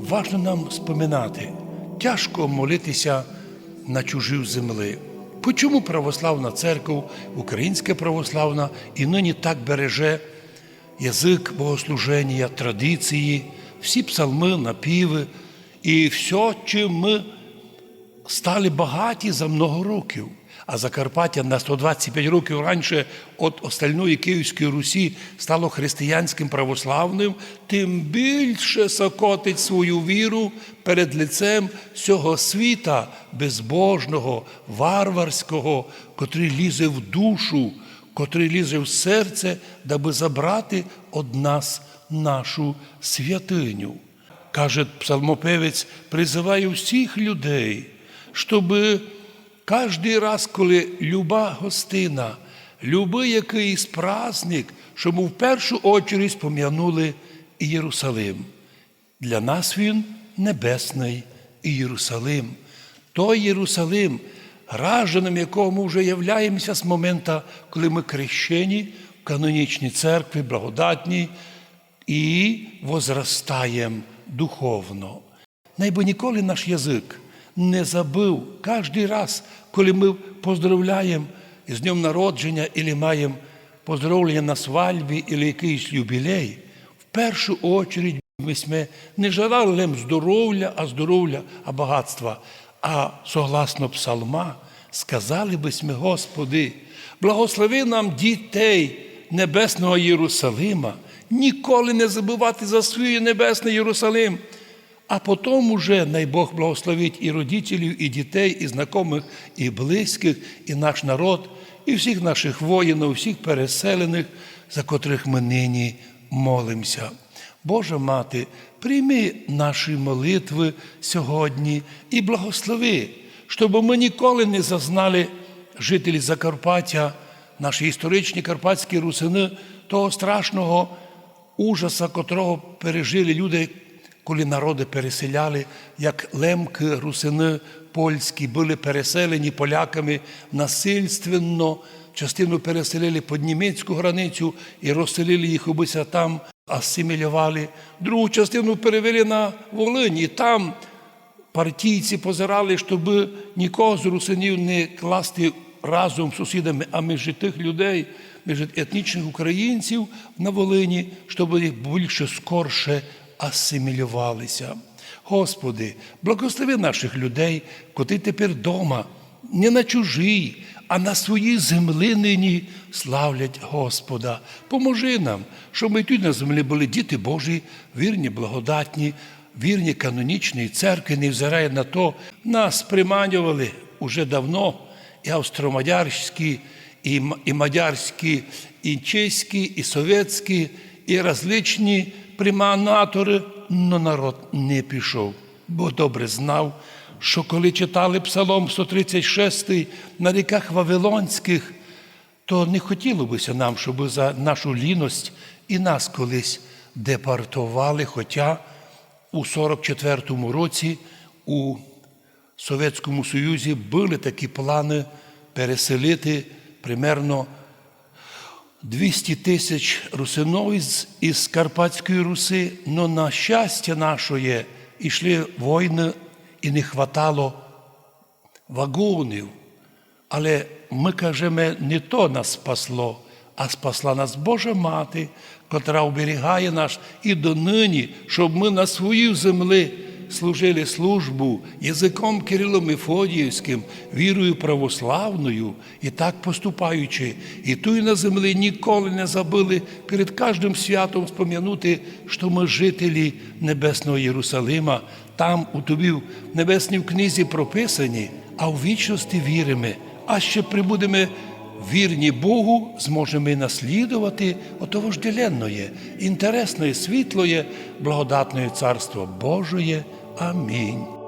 важно нам споминати, тяжко молитися на чужій землі. Чому православна церква, українська православна, і нині так береже язик богослуження, традиції, всі псалми, напіви і все, чим ми стали багаті за много років. А Закарпаття на 125 років раніше від остальної Київської Русі стало християнським православним, тим більше сокотить свою віру перед лицем цього світа безбожного, варварського, котрий лізе в душу, котрий лізе в серце, даби забрати від нас нашу святиню. Каже псалмопевець, призиваю всіх людей, щоби кожний раз, коли люба гостина, любий якийсь праздник, щоб ми в першу очередь спом'янули Єрусалим. Для нас він небесний Єрусалим. Той Єрусалим, гражданам якого ми вже являємося з моменту, коли ми крещені в канонічній церкві, благодатній, і возростаємо духовно. Найбо ніколи наш язик не забив кожен раз, коли ми поздравляємо з днем народження, або маємо поздравлення на свадьбі, або якийсь юбілей, в першу очередь ми не жадали лем здоров'я, а багатства. А согласно псалма, сказали би ми, Господи, благослови нам дітей небесного Єрусалима, ніколи не забувати за свій небесний Єрусалим. А потім уже, най Бог благословить і родителів, і дітей, і знайомих, і близьких, і наш народ, і всіх наших воїнів, всіх переселених, за котрих ми нині молимося. Божа Мати, прийми наші молитви сьогодні і благослови, щоб ми ніколи не зазнали, жителі Закарпаття, наші історичні карпатські русини, того страшного ужаса, котрого пережили люди, коли народи переселяли, як лемки, русини польські, були переселені поляками насильственно, частину переселили під німецьку границю і розселили їх, убися там, асимілювали. Другу частину перевели на Волинь, і там партійці позирали, щоб нікого з русинів не класти разом з сусідами, а між тих людей, між етнічних українців на Волині, щоб їх більше скорше асимілювалися. Господи, благослови наших людей, котрі тепер вдома, не на чужій, а на своїй землі нині славлять Господа. Поможи нам, щоб ми тут на землі були діти Божі, вірні, благодатні, вірні канонічної церкви, невзирає на то, нас приманювали уже давно і австро-мадярські, і мадярські, і чеські, і совєтські, і различні приманатори, но народ не пішов, бо добре знав, що коли читали Псалом 136 на ріках Вавилонських, то не хотілося нам, щоб за нашу ліність і нас колись депортували, хоча у 44-му році у Совєтському Союзі були такі плани переселити примерно 200 тисяч русинов із Карпатської Руси, но на щастя нашої йшли війни і не хватало вагонів. Але ми кажемо, не то нас спасло, а спасла нас Божа Мати, котра оберігає нас і донині, щоб ми на своїй землі служили службу язиком Кирило-Мефодіївським, вірою православною, і так поступаючи, і тут на землі ніколи не забили перед кожним святом спом'янути, що ми жителі небесного Єрусалима, там у тобі в небесній книзі прописані, а в вічності віримо, а ще прибудемо вірні Богу, зможемо і наслідувати ото вожделенне, інтересне, світлое, благодатне Царство Божоє. Амінь.